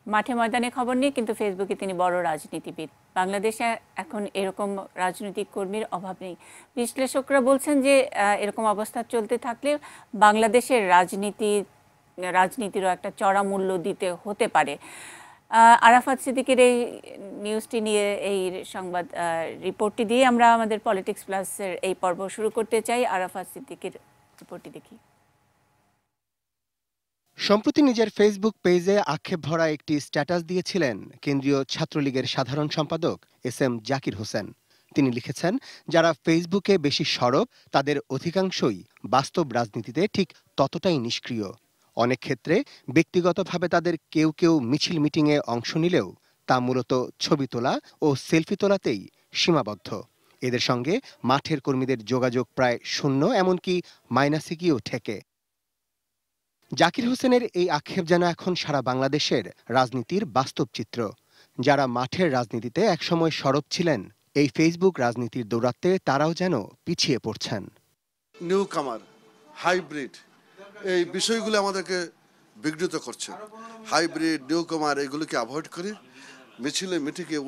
মাঠে ময়দানে খবর নিয়ে কিন্তু ফেসবুকে তিনি বড় রাজনীতিবিদ। বাংলাদেশে এখন এরকম রাজনৈতিক কর্মীর অভাব নেই। বিশ্লেষকরা বলছেন যে এরকম অবস্থা চলতে থাকলে বাংলাদেশের রাজনীতিরও একটা চড়া মূল্য দিতে হতে পারে। আরাফাত সিদ্দিকীর এই নিউজটি নিয়ে, এই সংবাদ রিপোর্টটি দিয়ে আমরা আমাদের পলিটিক্স প্লাসের এই পর্ব শুরু করতে চাই। আরাফাত সিদ্দিকীর রিপোর্টটি দেখি। সম্প্রতি নিজের ফেসবুক পেজে আক্ষেপ ভরা একটি স্ট্যাটাস দিয়েছিলেন কেন্দ্রীয় ছাত্রলীগের সাধারণ সম্পাদক এস.এম. জাকির হোসেন। তিনি লিখেছেন, যারা ফেসবুকে বেশি সরব তাদের অধিকাংশই বাস্তব রাজনীতিতে ঠিক ততটাই নিষ্ক্রিয়। অনেক ক্ষেত্রে ব্যক্তিগতভাবে তাদের কেউ কেউ মিছিল মিটিংয়ে অংশ নিলেও তা মূলত ছবি তোলা ও সেলফি তোলাতেই সীমাবদ্ধ। এদের সঙ্গে মাঠের কর্মীদের যোগাযোগ প্রায় শূন্য, এমনকি মাইনাসে গিয়েও ঠেকে। জাকির হোসেনের এই আক্ষেপ যেন এখন সারা বাংলাদেশের রাজনীতির বাস্তব চিত্র। যারা মাঠের রাজনীতিতে একসময় সরব ছিলেন, এই ফেসবুক রাজনীতির দৌরাত্ম্যে তারাও যেন পিছিয়ে পড়ছেন। নিউ কামার, হাইব্রিড, এই বিষয়গুলো আমাদেরকে বিঘ্নিত করছে। হাইব্রিড, নিউ কামার এগুলিকে অ্যাভয়েড করে মিছিলে মিটিংয়ে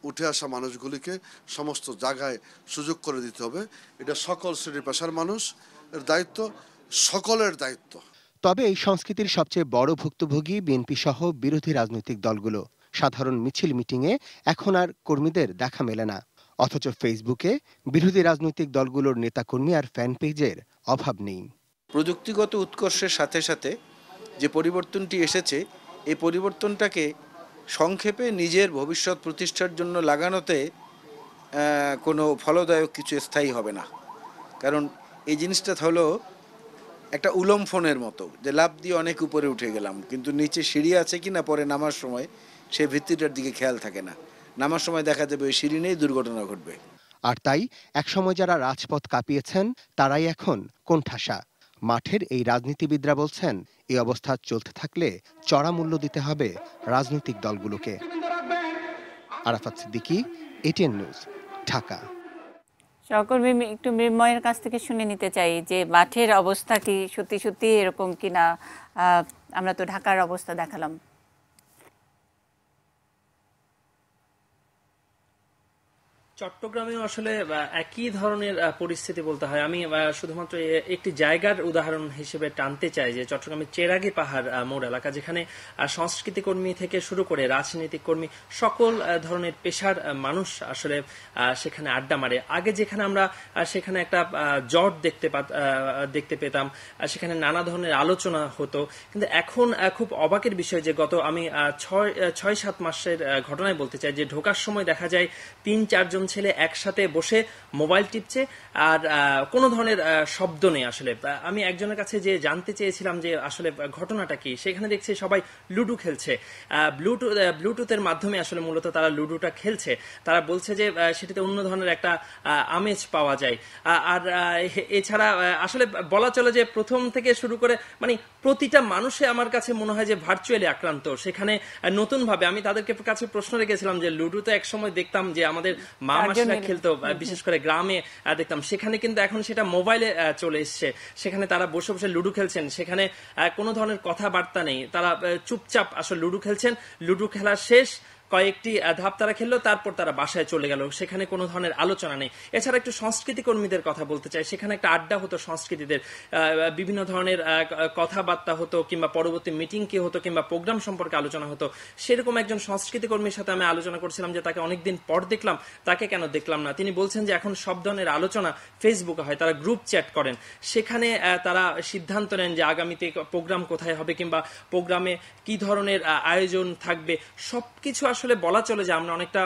উঠে আসা মানুষগুলিকে সমস্ত জায়গায় সুযোগ করে দিতে হবে। এটা সকল শ্রেণী পেশার মানুষ এর দায়িত্ব, সকলের দায়িত্ব। তবে এই সংস্কৃতির সবচেয়ে বড় ভুক্তভোগী বিএনপি সহ বিরোধী রাজনৈতিক দলগুলো। সাধারণ মিছিল মিটিংয়ে এখন আর কর্মীদের দেখা মেলে না, অথচ ফেসবুকে বিরোধী রাজনৈতিক দলগুলোর নেতাকর্মী আর ফ্যান পেজের অভাব নেই। প্রযুক্তিগত উৎকর্ষের সাথে সাথে যে পরিবর্তনটি এসেছে, এই পরিবর্তনটাকে সংক্ষেপে নিজের ভবিষ্যৎ প্রতিষ্ঠার জন্য লাগানোতে কোনো ফলদায়ক কিছু স্থায়ী হবে না। কারণ এই জিনিসটা হলো একটা উলম ফোনের মতো, যে লাফ দিয়ে অনেক উপরে উঠে গেলাম, কিন্তু নিচে সিঁড়ি আছে কিনা পরে নামার সময় সেই ভিত্তিটার দিকে খেয়াল থাকে না। নামার সময় দেখা যাবে ওই সিঁড়ি নেই, দুর্ঘটনা ঘটবে। আর তাই একসময় যারা রাজপথ কাঁপিয়েছেন তারাই এখন কোণঠাসা। মাঠের এই রাজনীতিবিদরা বলছেন, এই অবস্থা চলতে থাকলে চড়া মূল্য দিতে হবে রাজনৈতিক দলগুলোকে। Arafat Siddiqui, ATN news, Dhaka. সহকর্মী একটু মৃন্ময়ের কাছ থেকে শুনে নিতে চাই যে মাঠের অবস্থা কি সত্যি সত্যি এরকম কিনা। আমরা তো ঢাকার অবস্থা দেখালাম। চট্টগ্রামেও আসলে একই ধরনের পরিস্থিতি বলতে হয়। আমি শুধুমাত্র একটি জায়গার উদাহরণ হিসেবে টানতে চাই যে চট্টগ্রামের চেরাগী পাহাড় মোড় এলাকা, যেখানে সংস্কৃতি কর্মী থেকে শুরু করে রাজনৈতিক কর্মী, সকল ধরনের পেশার মানুষ আসলে সেখানে আড্ডা মারে। আগে যেখানে আমরা সেখানে একটা জট দেখতে পেতাম, সেখানে নানা ধরনের আলোচনা হতো, কিন্তু এখন খুব অবাকের বিষয় যে গত আমি 6-7 মাসের ঘটনায় বলতে চাই যে ঢোকার সময় দেখা যায় 3-4 জন ছেলে একসাথে বসে মোবাইল টিপছে, আর কোনো ধরনের শব্দ নেই। আসলে আমি একজনের কাছে যে জানতে চেয়েছিলাম যে আসলে ঘটনাটা কি, সেখানে দেখছি সবাই লুডো খেলছে। ব্লুটুথের মাধ্যমে আসলে মূলত তারা লুডোটা খেলছে। তারা বলছে যে সেটাতে অন্য ধরনের একটা আমেজ পাওয়া যায়। আর এছাড়া আসলে বলা চলে যে প্রথম থেকে শুরু করে মানে প্রতিটা মানুষে আমার কাছে মনে হয় যে ভার্চুয়ালি আক্রান্ত। সেখানে নতুন ভাবে আমি তাদের কাছে প্রশ্ন রেখেছিলাম যে লুডোতে একসময় দেখতাম যে আমাদের মা মাসিরা খেলতো, বিশেষ করে গ্রামে দেখতাম, সেখানে কিন্তু এখন সেটা মোবাইলে চলে এসছে। সেখানে তারা বসে বসে লুডো খেলছেন, সেখানে কোনো ধরনের কথাবার্তা নেই, তারা চুপচাপ আসলে লুডো খেলছেন। লুডো খেলা শেষ, কয়েকটি ধাপ তারা খেললো, তারপর তারা বাসায় চলে গেল। সেখানে কোনো ধরনের আলোচনা নেই। এছাড়া একটু সংস্কৃতি কর্মীদের কথা বলতে চাই। সেখানে একটা আড্ডা হতো সংস্কৃতিদের, বিভিন্ন ধরনের কথাবার্তা হতো, কিংবা পরবর্তী মিটিং কি হতো, কিংবা প্রোগ্রাম সম্পর্কে আলোচনা হতো। সেরকম একজন সংস্কৃতি কর্মীর সাথে আমি আলোচনা করছিলাম যে তাকে অনেকদিন পর দেখলাম, তাকে কেন দেখলাম না। তিনি বলছেন যে এখন সব ধরনের আলোচনা ফেসবুকে হয়, তারা গ্রুপ চ্যাট করেন, সেখানে তারা সিদ্ধান্ত নেন যে আগামীতে প্রোগ্রাম কোথায় হবে, কিংবা প্রোগ্রামে কি ধরনের আয়োজন থাকবে। সবকিছু আসলে বলা চলে যে আমরা অনেকটা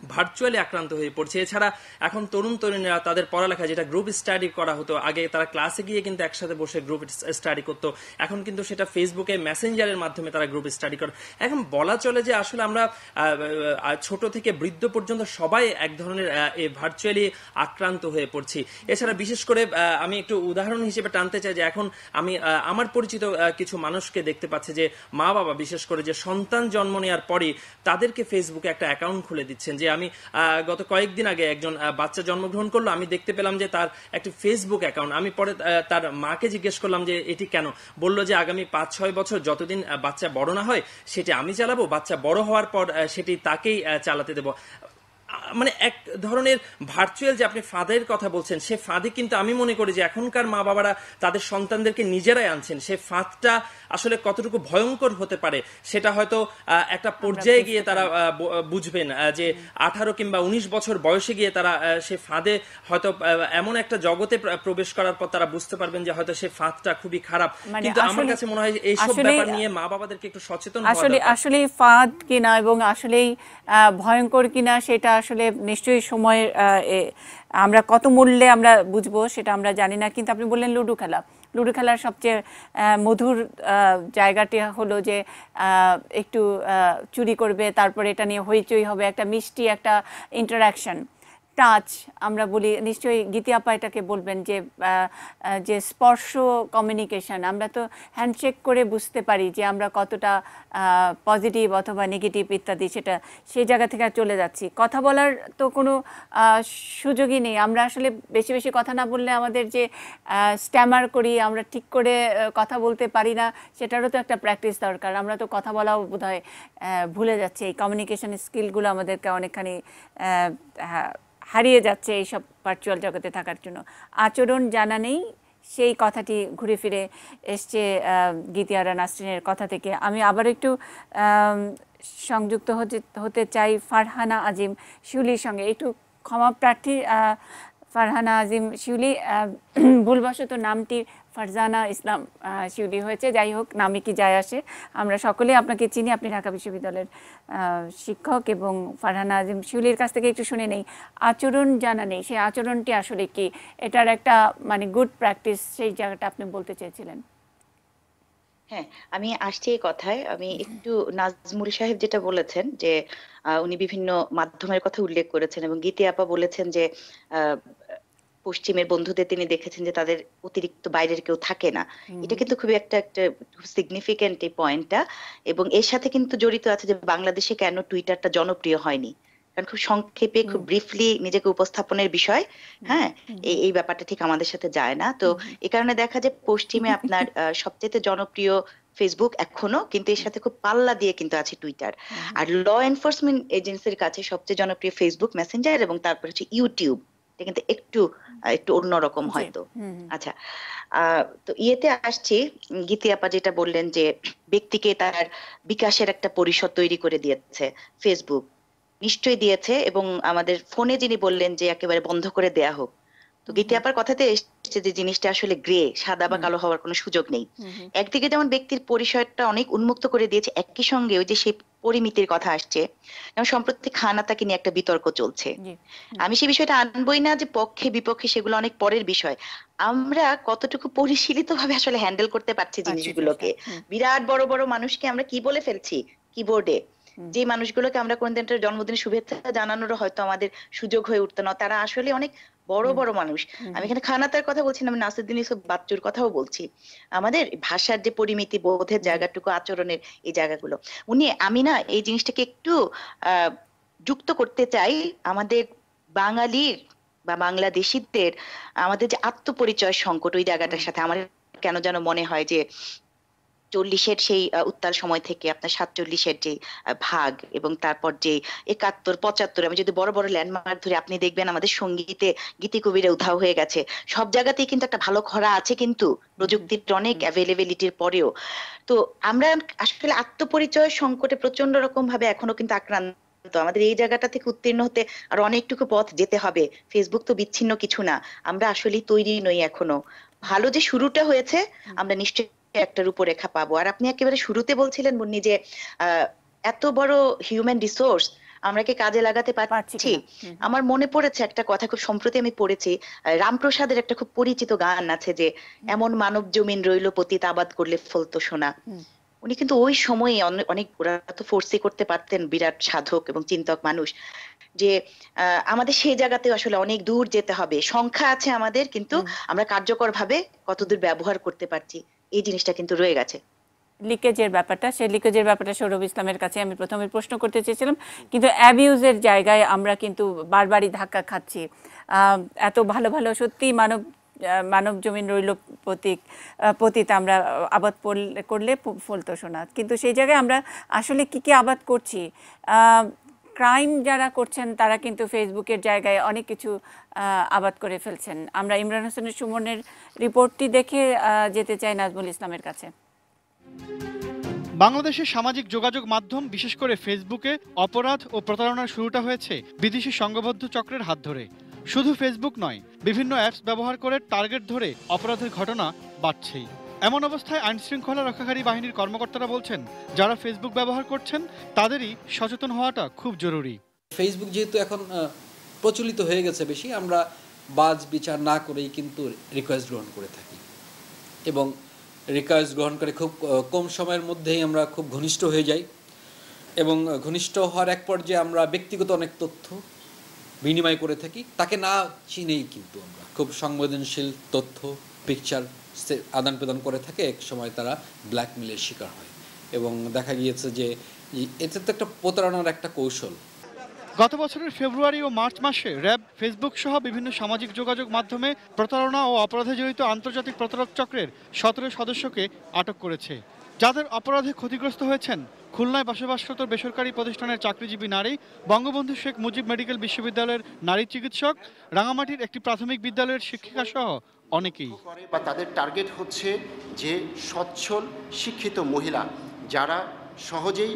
ভার্চুয়ালি আক্রান্ত হয়ে পড়ছে। এছাড়া এখন তরুণ তরুণীরা তাদের পড়ালেখা, যেটা গ্রুপ স্টাডি করা হতো আগে, তারা ক্লাসে গিয়ে কিন্তু একসাথে বসে গ্রুপ স্টাডি করতো, এখন কিন্তু সেটা ফেসবুকে মেসেঞ্জারের মাধ্যমে তারা গ্রুপ স্টাডি করে। এখন বলা চলে যে আসলে আমরা ছোট থেকে বৃদ্ধ পর্যন্ত সবাই এক ধরনের ভার্চুয়ালি আক্রান্ত হয়ে পড়ছি। এছাড়া বিশেষ করে আমি একটু উদাহরণ হিসেবে টানতে চাই যে এখন আমি আমার পরিচিত কিছু মানুষকে দেখতে পাচ্ছি যে মা বাবা বিশেষ করে যে সন্তান জন্ম নেওয়ার পরই তাদেরকে ফেসবুকে একটা অ্যাকাউন্ট খুলে দিচ্ছেন, যে আমি গত কয়েকদিন আগে একজন বাচ্চা জন্মগ্রহণ করলো, আমি দেখতে পেলাম যে তার একটি ফেসবুক অ্যাকাউন্ট। আমি পরে তার মাকে জিজ্ঞেস করলাম যে এটি কেন, বললো যে আগামী 5-6 বছর যতদিন বাচ্চা বড় না হয় সেটি আমি চালাবো, বাচ্চা বড় হওয়ার পর সেটি তাকেই চালাতে দেবো। মানে এক ধরনের ভার্চুয়াল যে আপনি ফাঁদের কথা বলছেন, সে ফাঁদে কিন্তু আমি মনে করি যে এখনকার মা বাবারা তাদের সন্তানদেরকে নিজেরাই আনছেন। সে ফাঁদটা আসলে কতটুকু ভয়ঙ্কর হতে পারে সেটা হয়তো একটা পর্যায়ে গিয়ে তারা বুঝবেন, যে 18 কিংবা 19 বছর বয়সে গিয়ে তারা সে ফাঁদে হয়তো এমন একটা জগতে প্রবেশ করার পর তারা বুঝতে পারবেন যে হয়তো সে ফাঁদটা খুবই খারাপ। কিন্তু আমার কাছে মনে হয় এইসব ব্যাপার নিয়ে মা বাবাদেরকে একটু সচেতন হওয়া দরকার। আসলে ফাঁদ কিনা এবং আসলেই ভয়ঙ্কর কিনা সেটা আসলে নিশ্চয়ই সময়ের আমরা কত মূল্যে আমরা বুঝবো সেটা আমরা জানি না। কিন্তু আপনি বললেন লুডো খেলার সবচেয়ে মধুর জায়গাটি হলো যে একটু চুরি করবে, তারপরে এটা নিয়ে হইচই হবে, একটা মিষ্টি একটা ইন্টারাকশন, টাচ আমরা বলি, নিশ্চয়ই গীতি আপা এটাকে বলবেন যে যে স্পর্শ কমিউনিকেশন। আমরা তো হ্যান্ডশেক করে বুঝতে পারি যে আমরা কতটা পজিটিভ অথবা নেগেটিভ ইত্যাদি, সেটা সেই জায়গা থেকে চলে যাচ্ছি। কথা বলার তো কোনো সুযোগই নেই। আমরা আসলে বেশি বেশি কথা না বললে আমাদের যে স্ট্যামার করি, আমরা ঠিক করে কথা বলতে পারি না, সেটারও তো একটা প্র্যাকটিস দরকার। আমরা তো কথা বলাও বোধহয় ভুলে যাচ্ছি। এই কমিউনিকেশন স্কিলগুলো আমাদেরকে অনেকখানি হারিয়ে যাচ্ছে এইসব ভার্চুয়াল জগতে থাকার জন্য। আচরণ জানা নেই, সেই কথাটি ঘুরে ফিরে এসছে গীতিয়ারা নাসরিনের কথা থেকে। আমি আবার একটু সংযুক্ত হতে চাই ফারহানা আজিম শিউলির সঙ্গে। একটু ক্ষমা প্রার্থী ফারহানা আজিম শিউলি, ভুলবশত নামটি ফারজানা ইসলাম শিউলি হয়েছে। যাই হোক, নামে কি যায় আসে, আমরা সকলে আপনাকে চিনি, আপনি ঢাকা বিশ্ববিদ্যালয়ের শিক্ষক। এবং ফারহানা আজিম শিউলির কাছ থেকে একটু শুনে নেই, আচরণ জানা নেই, সেই আচরণটি আসলে কি, এটার একটা মানে গুড প্র্যাকটিস, সেই জায়গাটা আপনি বলতে চেয়েছিলেন। হ্যাঁ, আমি আসছি এই কথায়। আমি একটু নাজমুল সাহেব যেটা বলেছেন যে উনি বিভিন্ন মাধ্যমের কথা উল্লেখ করেছেন এবং গীতি আপা বলেছেন যে পশ্চিমের বন্ধুদের তিনি দেখেছেন যে তাদের অতিরিক্ত বাইরের কেউ থাকে না। এটা কিন্তু খুবই একটা সিগনিফিকেন্ট এই পয়েন্টটা। এবং এর সাথে কিন্তু জড়িত আছে যে বাংলাদেশে কেন টুইটারটা জনপ্রিয় হয়নি, কারণ খুব সংক্ষেপে খুব ব্রিফলি নিজেকে উপস্থাপনের বিষয়, হ্যাঁ, এই ব্যাপারটা ঠিক আমাদের সাথে যায় না। তো এই কারণে দেখা যায় পশ্চিমে আপনার সবচেয়ে জনপ্রিয় ফেসবুক এখনো, কিন্তু এর সাথে খুব পাল্লা দিয়ে কিন্তু আছে টুইটার। আর ল এনফোর্সমেন্ট এজেন্সির কাছে সবচেয়ে জনপ্রিয় ফেসবুক মেসেঞ্জার, এবং তারপর হচ্ছে ইউটিউব, এটা কিন্তু একটু অন্যরকম হয়তো। আচ্ছা, তো ইয়েতে আসছি, গীতি আপা যেটা বললেন যে ব্যক্তিকে তার বিকাশের একটা পরিসর তৈরি করে দিয়েছে ফেসবুক, নিশ্চয়ই দিয়েছে। এবং আমাদের ফোনে যিনি বললেন যে একেবারে বন্ধ করে দেয়া হোক, তো গীতি আপার কথাতে এসছে যে জিনিসটা আসলে গ্রে, সাদা বা কালো হওয়ার কোনো সুযোগ নেই। একদিকে যেমন ব্যক্তির পরিসরটা অনেক উন্মুক্ত করে দিয়েছে, একই সঙ্গে ওই যে সেই পরিমিতির কথা আসছে, যেমন সম্প্রতি খানাতাকে নিয়ে একটা বিতর্ক চলছে। আমি সেই বিষয়টা আনবই না যে পক্ষে বিপক্ষে, সেগুলো অনেক পরের বিষয়। আমরা কতটুকু পরিশীলিত ভাবে আসলে হ্যান্ডেল করতে পারছি জিনিসগুলোকে। বিরাট বড় বড় মানুষকে আমরা কি বলে ফেলছি কিবোর্ডে, যে মানুষগুলোকে আমরা কোনদিন জন্মদিনের শুভেচ্ছা জানানোর হয়তো আমাদের সুযোগ হয়ে উঠতো না, তারা আসলে অনেক বড় বড় মানুষ। আমি এখানে খানাতার কথা বলছি না, আমি নাসিরুদ্দিন ইউসুফ বাচ্চুর কথাও বলছি। আমাদের ভাষার যে পরিমিতি, বোধের জায়গাটুকু, আচরণের এই জায়গাগুলো, আমি না এই জিনিসটাকে একটু যুক্ত করতে চাই আমাদের বাঙালির বা বাংলাদেশিদের, আমাদের যে আত্মপরিচয় সংকট, ওই জায়গাটার সাথে আমার কেন যেন মনে হয় যে 40-এর সেই উত্তাল সময় থেকে আপনার 47-এর যে ভাগ, এবং তারপর যে 71-75, আমি যদি বড় বড় ল্যান্ডমার্ক ধরে আপনি দেখবেন আমাদের সঙ্গীতে গীতি কবিরা উধাও হয়ে গেছে। সব জায়গাতেই কিন্তু একটা ভালো খরা আছে, কিন্তু প্রযুক্তির অনেক অ্যাভেলেবিলিটির পরেও। তো আমরা আসলে আত্মপরিচয় সংকটে প্রচন্ড রকম ভাবে এখনো কিন্তু আক্রান্ত। আমাদের এই জায়গাটা থেকে উত্তীর্ণ হতে আর অনেকটুকু পথ যেতে হবে। ফেসবুক তো বিচ্ছিন্ন কিছু না, আমরা আসলেই তৈরি নই এখনো। ভালো যে শুরুটা হয়েছে, আমরা নিশ্চয়ই একটা রূপরেখা পাবো। আর আপনি একেবারে শুরুতে বলছিলেন মুন্নি যে এত বড় হিউম্যান রিসোর্স আমরা কি কাজে লাগাতে পারছি। আমার মনে পড়েছে একটা কথা, খুব সম্প্রতি আমি পড়েছি, রামপ্রসাদের একটা খুব পরিচিত গান আছে যে এমন মানব জমিন রইল পতিত, আবাদ করলে ফলতো সোনা। উনি কিন্তু ওই সময়ে অনেক, ওরা তো ফোর্সি করতে পারতেন, বিরাট সাধক এবং চিন্তক মানুষ, যে আমাদের সেই জায়গাতে আসলে অনেক দূর যেতে হবে। সংখ্যা আছে আমাদের, কিন্তু আমরা কার্যকর ভাবে কতদূর ব্যবহার করতে পারছি, এই জিনিসটা কিন্তু রয়ে গেছে। লিকেজের ব্যাপারটা, সেই লিকেজের ব্যাপারটা সৌরভ ইসলামের কাছে আমি প্রথমে প্রশ্ন করতে চেয়েছিলাম, কিন্তু অ্যাবিউজের জায়গায় আমরা কিন্তু বারবারই ধাক্কা খাচ্ছি। এত ভালো ভালো সত্যি মানব জমিন রইল পতিত আমরা আবাদ করলে ফলতো সোনা, কিন্তু সেই জায়গায় আমরা আসলে কি কি আবাদ করছি? ক্রাইম যারা করছেন তারা কিন্তু ফেসবুকের জায়গায় অনেক কিছু আবাদ করে ফেলছেন। আমরা ইমরান হোসেনের সুমনের রিপোর্টটি দেখে যেতে চাই নাজমুল ইসলামের কাছে। বাংলাদেশের সামাজিক যোগাযোগ মাধ্যম বিশেষ করে ফেসবুকে অপরাধ ও প্রতারণার শুরুটা হয়েছে বিদেশি সংঘবদ্ধ চক্রের হাত ধরে। শুধু ফেসবুক নয়, বিভিন্ন অ্যাপস ব্যবহার করে টার্গেট ধরে অপরাধের ঘটনা বাড়ছেই। এমন অবস্থায় আইনশৃঙ্খলা রক্ষাকারী বাহিনীর কর্মকর্তারা বলছেন, যারা ফেসবুক ব্যবহার করছেন তাদেরই সচেতন হওয়াটা খুব জরুরি। ফেসবুক যেহেতু এখন প্রচলিত হয়ে গেছে বেশি, আমরা বাজ বিচার না করেই কিন্তু রিকোয়েস্ট গ্রহণ করে থাকি এবং রিকোয়েস্ট গ্রহণ করে খুব কম সময়ের মধ্যেই আমরা খুব ঘনিষ্ঠ হয়ে যাই এবং ঘনিষ্ঠ হওয়ার এক পর্যায়ে আমরা ব্যক্তিগত অনেক তথ্য বিনিময় করে থাকি। তাকে না চিনেই কিন্তু আমরা খুব সংবেদনশীল তথ্য, পিকচার আদান প্রদান করে থাকে। এক সময় তারা ব্ল্যাকমেলের শিকার হয় এবং দেখা গিয়েছে যে এতে তো একটা প্রতারণার একটা কৌশল। গত বছরের ফেব্রুয়ারি ও মার্চ মাসে র্যাব ফেসবুক সহ বিভিন্ন সামাজিক যোগাযোগ মাধ্যমে প্রতারণা ও অপরাধে জড়িত আন্তর্জাতিক প্রতারক চক্রের 17 সদস্যকে আটক করেছে, যাদের অপরাধে ক্ষতিগ্রস্ত হয়েছেন খুলনায় বসবাসরত বেসরকারি প্রতিষ্ঠানের চাকরিজীবী নারী, বঙ্গবন্ধু শেখ মুজিব মেডিকেল বিশ্ববিদ্যালয়ের নারী চিকিৎসক, রাঙামাটির একটি প্রাথমিক বিদ্যালয়ের শিক্ষিকা সহ অনেকেই। বা তাদের টার্গেট হচ্ছে যে সচ্ছল শিক্ষিত মহিলা যারা সহজেই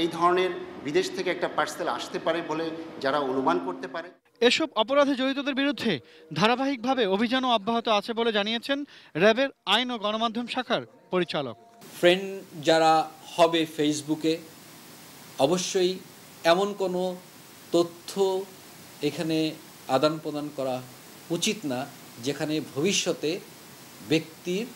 এই ধরনের বিদেশ থেকে একটা পার্সেল আসতে পারে বলে যারা অনুমান করতে পারে। এসব অপরাধে জড়িতদের বিরুদ্ধে ধারাবাহিকভাবে অভিযানও অব্যাহত আছে বলে জানিয়েছেন র্যাবের আইন ও গণমাধ্যম শাখার পরিচালক। ফ্রেন্ড যারা হবে ফেসবুকে, অবশ্যই এমন কোনো তথ্য এখানে আদান প্রদান করা উচিত না যেখানে ভবিষ্যতে ব্যক্তির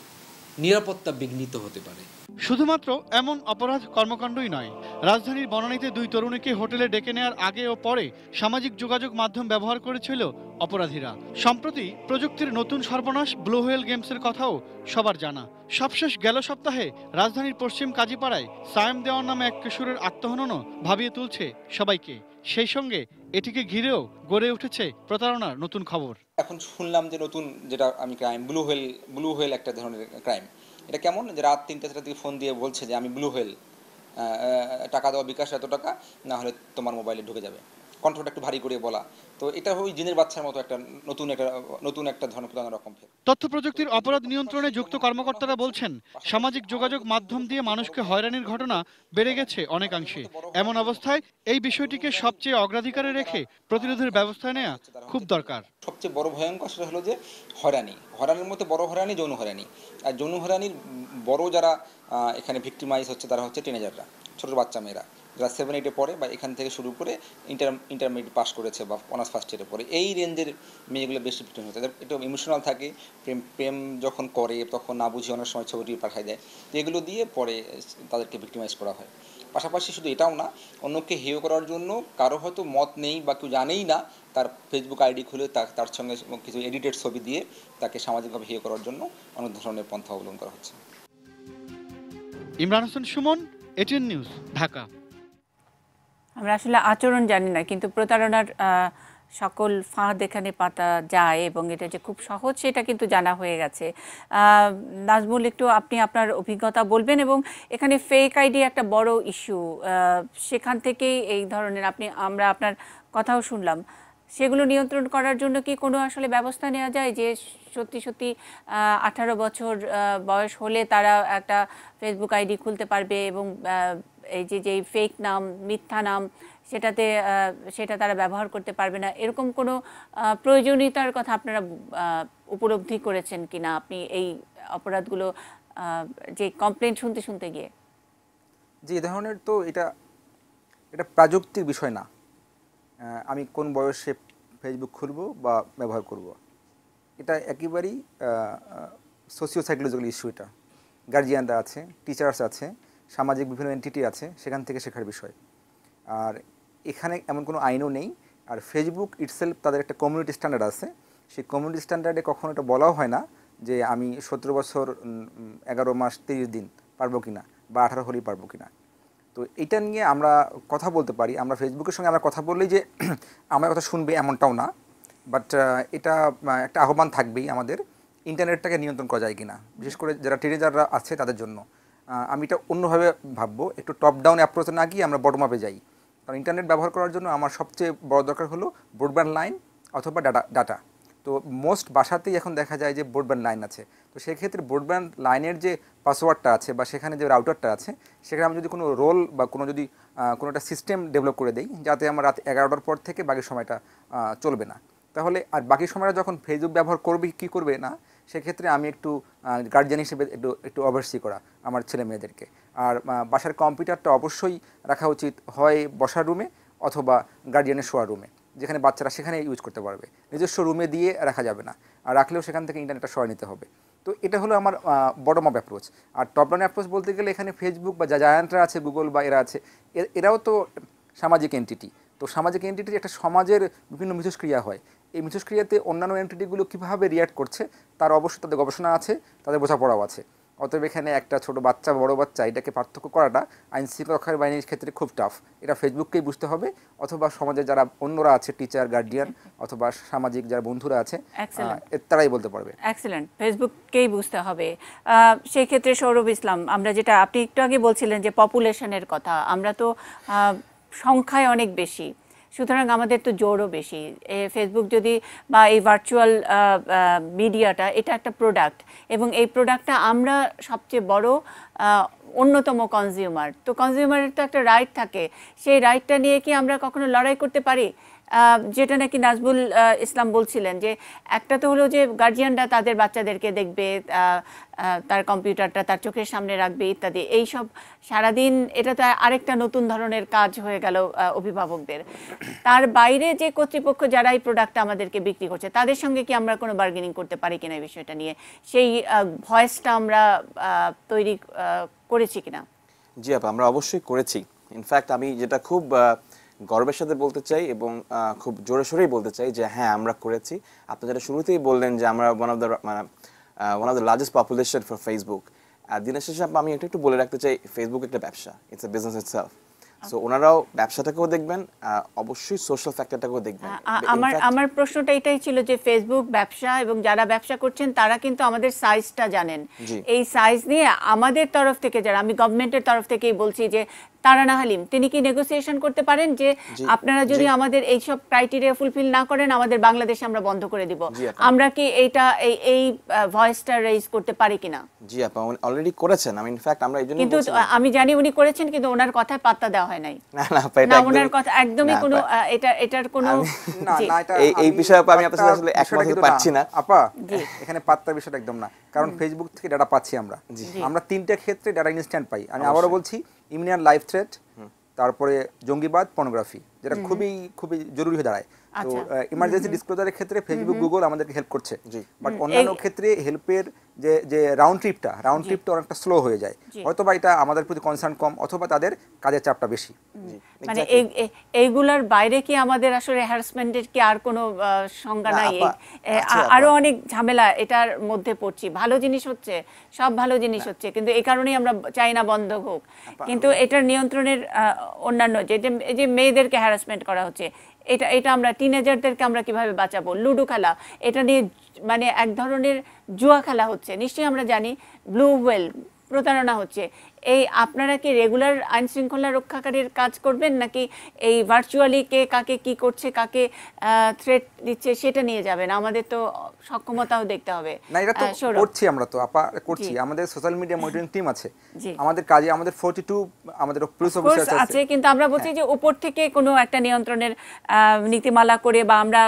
নিরাপত্তা বিঘ্নিত হতে পারে। শুধুমাত্র এমন অপরাধ কর্মকাণ্ডই নয়, রাজধানীর বনানীতে 2 তরুণীকে হোটেলে ডেকে নেওয়ার আগে ও পরে সামাজিক যোগাযোগ মাধ্যম ব্যবহার করেছিল অপরাধীরা। সম্প্রতি প্রযুক্তির নতুন সর্বনাশ ব্লু হোয়েল গেমসের কথাও সবার জানা। সবশেষ গেল সপ্তাহে রাজধানীর পশ্চিম কাজীপাড়ায় সায়েম দেওয়ান নামে এক কিশোরের আত্মহননও ভাবিয়ে তুলছে সবাইকে। সেই সঙ্গে এটিকে ঘিরেও গড়ে উঠেছে প্রতারণার নতুন খবর। এখন শুনলাম যে নতুন যেটা আমি ক্রাইম ব্লু হোয়েল একটা ধরনের ক্রাইম। এটা কেমন যে রাত 3টা-4টার দিকে ফোন দিয়ে বলছে যে আমি ব্লু হোয়েল, টাকা দাও, বিকাশ এত টাকা, না হলে তোমার মোবাইলে ঢুকে যাবে। কণ্ঠটা একটু ভারী করে বলা, তো এটা ওই জিনের বাচ্চার মতো একটা নতুন একটা ধরনের প্রতারণার রকম। তথ্য প্রযুক্তির অপরাধ নিয়ন্ত্রণে যুক্ত কর্মকর্তারা বলছেন, সামাজিক যোগাযোগ মাধ্যম দিয়ে মানুষকে হয়রানির ঘটনা বেড়ে গেছে অনেকাংশে। এমন অবস্থায় এই বিষয়টিকে সবচেয়ে অগ্রাধিকারে রেখে প্রতিরোধের ব্যবস্থা নেওয়া খুব দরকার। সবচেয়ে বড় ভয়ঙ্কর সেটা হলো যে হয়রানির মধ্যে বড় হয়রানি যৌন হয়রানি। আর যৌন হয়রানির বড় যারা এখানে ভিক্টিমাইজ হচ্ছে তারা হচ্ছে টিনেজাররা, ছোট বাচ্চা মেয়েরা যারা 7-8-এ পড়ে বা এখান থেকে শুরু করে ইন্টারমিডিয়েট পাস করেছে বা অনার্স ফার্স্ট ইয়ারে পড়ে, এই রেঞ্জের মেয়েগুলো বেশি ভিক্টিম হচ্ছে। এটা ইমোশনাল থাকে, প্রেম যখন করে তখন না বুঝে অনেক সময় ছবিটি পাঠায় দেয়, তো এগুলো দিয়ে পরে তাদেরকে ভিক্টিমাইজ করা হয়। পাশাপাশি শুধু এটাও না, অন্যকে হেয় করার জন্য কারো হয়তো মত নেই বা কেউ জানেই না, তার ফেসবুক আইডি খুলে তার সঙ্গে কিছু এডিটেড ছবি দিয়ে তাকে সামাজিকভাবে হেয় করার জন্য অনেক ধরনের পন্থা অবলম্বন করা হচ্ছে। Imran Hossain Suman, ATN news, Dhaka. আমরা আসলে আচরণ জানি না, কিন্তু প্রতারণার সকল ফাঁদ এখানে পাতা যায় এবং এটা যে খুব সহজ সেটা কিন্তু জানা হয়ে গেছে। নাজমুল, একটু আপনি আপনার অভিজ্ঞতা বলবেন, এবং এখানে ফেক আইডি একটা বড় ইস্যু, সেখান থেকেই এই ধরনের আমরা আপনার কথাও শুনলাম। সেগুলো নিয়ন্ত্রণ করার জন্য কি কোনো আসলে ব্যবস্থা নেওয়া যায় যে সত্যি 18 বছর বয়স হলে তারা একটা ফেসবুক আইডি খুলতে পারবে এবং এই যে ফেক নাম, মিথ্যা নাম, সেটা তারা ব্যবহার করতে পারবে না, এরকম কোনো প্রয়োজনীয়তার কথা আপনারা উপলব্ধি করেছেন কিনা আপনি এই অপরাধগুলো যে কমপ্লেন্ট শুনতে গিয়ে? যে এই ধরনের, তো এটা প্রাযুক্তিক বিষয় না। আমি কোন বয়সে ফেসবুক খুলব বা ব্যবহার করব, এটা একেবারেই সোশিও সাইকোলজিক্যাল ইস্যু। এটা গার্জিয়ানরা আছে, টিচার্স আছে, সামাজিক বিভিন্ন এন্টিটি আছে, সেখান থেকে শেখার বিষয়। আর এখানে এমন কোনো আইনও নেই। আর ফেসবুক ইটসেলফ তাদের একটা কমিউনিটি স্ট্যান্ডার্ড আছে, সেই কমিউনিটি স্ট্যান্ডার্ডে কখনো এটা বলাও হয় না যে আমি 17 বছর 11 মাস 30 দিন পারবো কিনা বা 18 হলেই পারবো কিনা। তো এটা নিয়ে আমরা কথা বলতে পারি, আমরা ফেসবুকের সঙ্গে আমরা কথা বললেই যে আমার কথা শুনবে এমনটাও না, বাট এটা একটা আহ্বান থাকবেই আমাদের, ইন্টারনেটটাকে নিয়ন্ত্রণ করা যায় কিনা, বিশেষ করে যারা টিনেজাররা আছে তাদের জন্য। আমি এটা অন্যভাবে ভাববো, একটু টপ ডাউন অ্যাপ্রোচে না গিয়ে আমরা বটম আপে যাই। কারণ ইন্টারনেট ব্যবহার করার জন্য আমার সবচেয়ে বড় দরকার হলো ব্রডব্যান্ড লাইন অথবা ডাটা। তো মোস্ট বাসাতেই এখন দেখা যায় যে ব্রডব্যান্ড লাইন আছে। তো সেক্ষেত্রে ব্রডব্যান্ড লাইনের যে পাসওয়ার্ডটা আছে বা সেখানে যে রাউটারটা আছে, সেখানে আমি যদি কোনো রোল বা কোনো একটা সিস্টেম ডেভেলপ করে দেই যাতে আমার রাত 11টার পর থেকে বাকি সময়টা চলবে না, তাহলে আর বাকি সময়টা যখন ফেসবুক ব্যবহার করবে কি করবে না, সেক্ষেত্রে আমি একটু গার্জিয়ান হিসেবে একটু ওভারসি করা আমার ছেলে মেয়েদেরকে। আর বাসার কম্পিউটারটা অবশ্যই রাখা উচিত হয় বসার রুমে অথবা গার্জিয়ানের শোয়ার রুমে, যেখানে বাচ্চারা সেখানে ইউজ করতে পারবে, নিজস্ব রুমে দিয়ে রাখা যাবে না, আর রাখলেও সেখান থেকে ইন্টারনেটটা সরাই নিতে হবে। তো এটা হলো আমার বটম আপ অ্যাপ্রোচ। আর টপ ডাউন অ্যাপ্রোচ বলতে গেলে এখানে ফেসবুক বা জায়ান্টরা আছে, গুগল বা এরা আছে, এরাও তো সামাজিক এন্টিটি। তো সামাজিক এন্টিটির একটা সমাজের বিভিন্ন মিথস্ক্রিয়া হয়, এই মিথস্ক্রিয়াতে অন্যান্য এন্টিটিগুলো কীভাবে রিয়াক্ট করছে তার অবশ্যই তাদের গবেষণা আছে, তাদের বোঝাপড়াও আছে। অতএব এখানে একটা ছোট বাচ্চা বড় বাচ্চা এটাকে পার্থক্য করাটা আইন শৃঙ্খলা বাহিনীর ক্ষেত্রে খুব টাফ। এটা ফেসবুককেই বুঝতে হবে, অথবা সমাজে যারা অন্যরা আছে, টিচার, গার্ডিয়ান অথবা সামাজিক যারা বন্ধুরা আছে, তারাই বলতে পারবে। এক্সেলেন্ট, ফেসবুককেই বুঝতে হবে। সেই ক্ষেত্রে সৌরভ ইসলাম, আমরা যেটা আপনি একটু আগে বলছিলেন যে পপুলেশনের কথা, আমরা তো সংখ্যায় অনেক বেশি, সুতরাং আমাদের তো জোরও বেশি। ফেসবুক যদি বা এই ভার্চুয়াল মিডিয়াটা, এটা একটা প্রোডাক্ট, এবং এই প্রোডাক্টটা আমরা সবচেয়ে বড় অন্যতম কনজিউমার। তো কনজিউমারের তো একটা রাইট থাকে, সেই রাইটটা নিয়ে কি আমরা কখনো লড়াই করতে পারি? যেটা নাকি নাজমুল ইসলাম বলছিলেন যে একটা তো হলো যে গার্জিয়ানরা তাদের বাচ্চাদেরকে দেখবে, তার কম্পিউটারটা তার চোখের সামনে রাখবে ইত্যাদি, এইসব সারাদিন, এটা তো আরেকটা নতুন ধরনের কাজ হয়ে গেল অভিভাবকদের। তার বাইরে যে কর্তৃপক্ষ যারা এই প্রোডাক্টটা আমাদেরকে বিক্রি করছে, তাদের সঙ্গে কি আমরা কোনো বার্গেনিং করতে পারি কিনা এই বিষয়টা নিয়ে, সেই ভয়েসটা আমরা তৈরি করেছি কিনা? জি আপা, আমরা অবশ্যই করেছি। ইনফ্যাক্ট আমি যেটা খুব গর্বের সাথে বলতে চাই এবং খুব জোরে সোরেই বলতে চাই যে হ্যাঁ, আমরা করেছি। আপনি যেটা শুরুতেই বললেন যে আমরা one of the largest population for Facebook. আর দিনের শেষে আমি একটু বলে রাখতে চাই, ফেসবুক একটা ব্যবসা, it's a business itself. So ওনারাও ব্যবসাটাকেও দেখবেন, অবশ্যই সোশ্যাল ফ্যাক্টরটাকেও দেখবেন। আমার প্রশ্নটা এটাই ছিল যে ফেসবুক ব্যবসা, এবং যারা ব্যবসা করছেন তারা কিন্তু আমাদের সাইজটা জানেন। এই সাইজ নিয়ে আমাদের তরফ থেকে, যারা, আমি গভর্নমেন্টের তরফ থেকেই বলছি যে তারানা হালিম, তিনি কি নেগোসিয়েশন করতে পারেন যে আপনারা যদি আমাদের এইসব ক্রাইটেরিয়া ফুলফিল না করেন, আমাদের বাংলাদেশে আমরা বন্ধ করে দিব? আমরা কি এইটা এই ভয়েসটা রেইজ করতে পারি কিনা? জি আপা, অলরেডি করেছেন। আমি ইনফ্যাক্ট আমরা এইজন্য, কিন্তু আমি জানি উনি করেছেন, কিন্তু ওনার কথায় পাত্তা দেওয়া হয় নাই। না, ওনার কথা একদমই কোনো এটার কোনো এই বিষয়ে আমি আপনার সাথে আসলে একমত হতে পারছি না আপা। এখানে পাত্তার বিষয়টা একদম না, কারণ ফেসবুক থেকে ডাটা পাচ্ছি আমরা তিনটা ক্ষেত্রে ডাটা ইনস্ট্যান্ট পাই। আমি আবারও বলছি, ইমিডিয়েট লাইফ থ্রেট, তারপরে জঙ্গিবাদ, পর্নোগ্রাফি, যেটা খুবই খুবই জরুরি হয়ে দাঁড়ায়। তো ইমার্জেন্সি ডিসক্লোজারের ক্ষেত্রে ফেসবুক, গুগল আমাদেরকে হেল্প করছে, বাট অন্যান্য ক্ষেত্রে হেল্পের যে রাউন্ড ট্রিপটা অনেকটা স্লো হয়ে যায়। হয়তোবা এটা আমাদের প্রতি কনসার্ন কম, অথবা তাদের কাজের চাপটা বেশি। মানে এইগুলার বাইরে কি আমাদের আসলে হ্যারাসমেন্টের কি আর কোনো সংজ্ঞা নাই? আরো অনেক ঝামেলা এটার মধ্যে পড়ছি। ভালো জিনিস হচ্ছে, সব ভালো জিনিস হচ্ছে, কিন্তু এই কারণেই আমরা চাই না বন্ধ হোক। কিন্তু এটার নিয়ন্ত্রণের অন্যান্য যে মেয়েদেরকে হ্যারাসমেন্ট করা হচ্ছে, এটা আমরা টিনেজারদেরকে আমরা কিভাবে বাঁচাবো? লুডো খেলা, এটা নিয়ে মানে এক ধরনের জুয়া খেলা হচ্ছে, নিশ্চয়ই আমরা জানি। ব্লু ওয়েল, প্রতারণা হচ্ছে। এই আপনারা কি রেগুলার আইন শৃঙ্খলা রক্ষাকারীর কাজ করবেন, নাকি এই ভার্চুয়ালি কে কাকে কি করছে, কাকে থ্রেট দিচ্ছে সেটা নিয়ে যাবেন? আমাদের তো সক্ষমতাও দেখতে হবে। না, এটা তো করছি, আমরা তো আপা করছি। আমাদের সোশ্যাল মিডিয়া মনিটরিং টিম আছে, আমাদের কাজে আমাদের 42 আমাদের পুলিশ অফিসার আছে, কিন্তু আমরা বলছি যে উপর থেকে কোনো একটা নিয়ন্ত্রণের নীতিমালা করে বা আমরা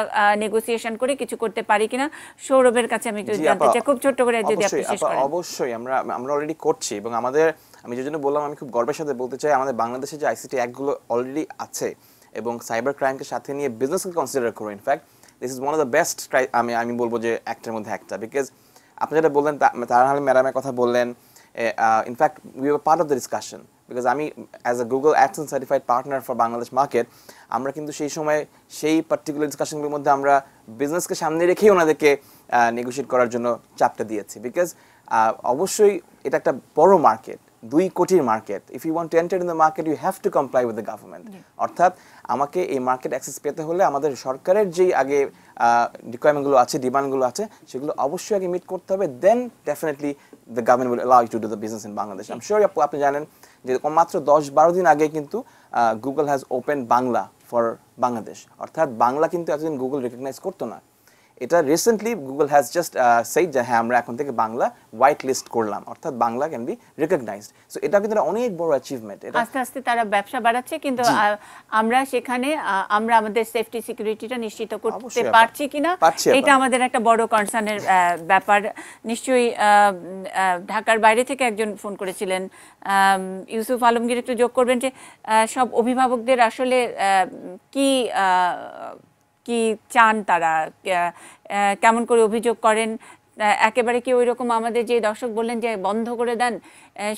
নেগোসিয়েশন করে কিছু করতে পারি কিনা, সৌরভের কাছে আমি একটু জানতে চাই, খুব ছোট করে যদি আপনি শেষ করেন। অবশ্যই আমরা অলরেডি করছি, এবং আমাদের, আমি যে জন্য বললাম, আমি খুব গর্বের সাথে বলতে চাই, আমাদের বাংলাদেশে যে আইসিটি অ্যাক্টগুলো অলরেডি আছে এবং সাইবার ক্রাইমকে সাথে নিয়ে বিজনেসকে কনসিডার করো, in fact this is one of the best আমি বলবো যে অ্যাক্টের মধ্যে একটা। বিকজ আপনি যেটা বললেন, তারা হালিম ম্যাডামের কথা বললেন, in fact we are part of the discussion, because আমি as a Google AdSense certified partner for Bangladesh market, আমরা কিন্তু সেই সময় সেই পার্টিকুলার ডিসকাশনগুলোর মধ্যে আমরা বিজনেসকে সামনে রেখেই ওনাদেরকে নেগোশিয়েট করার জন্য চাপটা দিয়েছি। বিকজ অবশ্যই এটা একটা বড় মার্কেট, 2 কোটির market. If you want to enter in the market you have to comply with the government. অর্থাৎ আমাকে এই মার্কেট অ্যাক্সেস পেতে হলে আমাদের সরকারের যেই আগে রিকোয়ারমেন্টগুলো আছে, ডিমান্ডগুলো আছে, সেগুলো অবশ্যই আগে মিট করতে হবে, then definitely the government will allow you to do the business in Bangladesh. I am sure আপনি জানেন যে মাত্র 10-12 দিন আগে কিন্তু Google has open Bangla for Bangladesh, অর্থাৎ বাংলা কিন্তু এতদিন গুগল রেকগনাইজ করতো না। এটা recently Google has just said যে হ্যাঁ আমরা এখন থেকে বাংলা হোয়াইট লিস্ট করলাম, অর্থাৎ Bangla can be recognised. So এটা কিন্তু অনেক বড় অ্যাচিভমেন্ট। এটা আস্তে আস্তে তারা ব্যবসা বাড়াচ্ছে, কিন্তু আমরা সেখানে আমরা আমাদের সেফটি সিকিউরিটিটা নিশ্চিত করতে পারছি কিনা এটা আমাদের একটা বড় কনসার্নের ব্যাপার। নিশ্চয়ই ঢাকার বাইরে থেকে একজন ফোন করেছিলেন, ইউসুফ আলমগীর একটু যোগ করবেন যে সব অভিভাবকদের আসলে কি চান, তারা কেমন করে অভিযোগ করেন, একেবারে কি ওই রকম আমাদের যে দর্শক বললেন যে বন্ধ করে দেন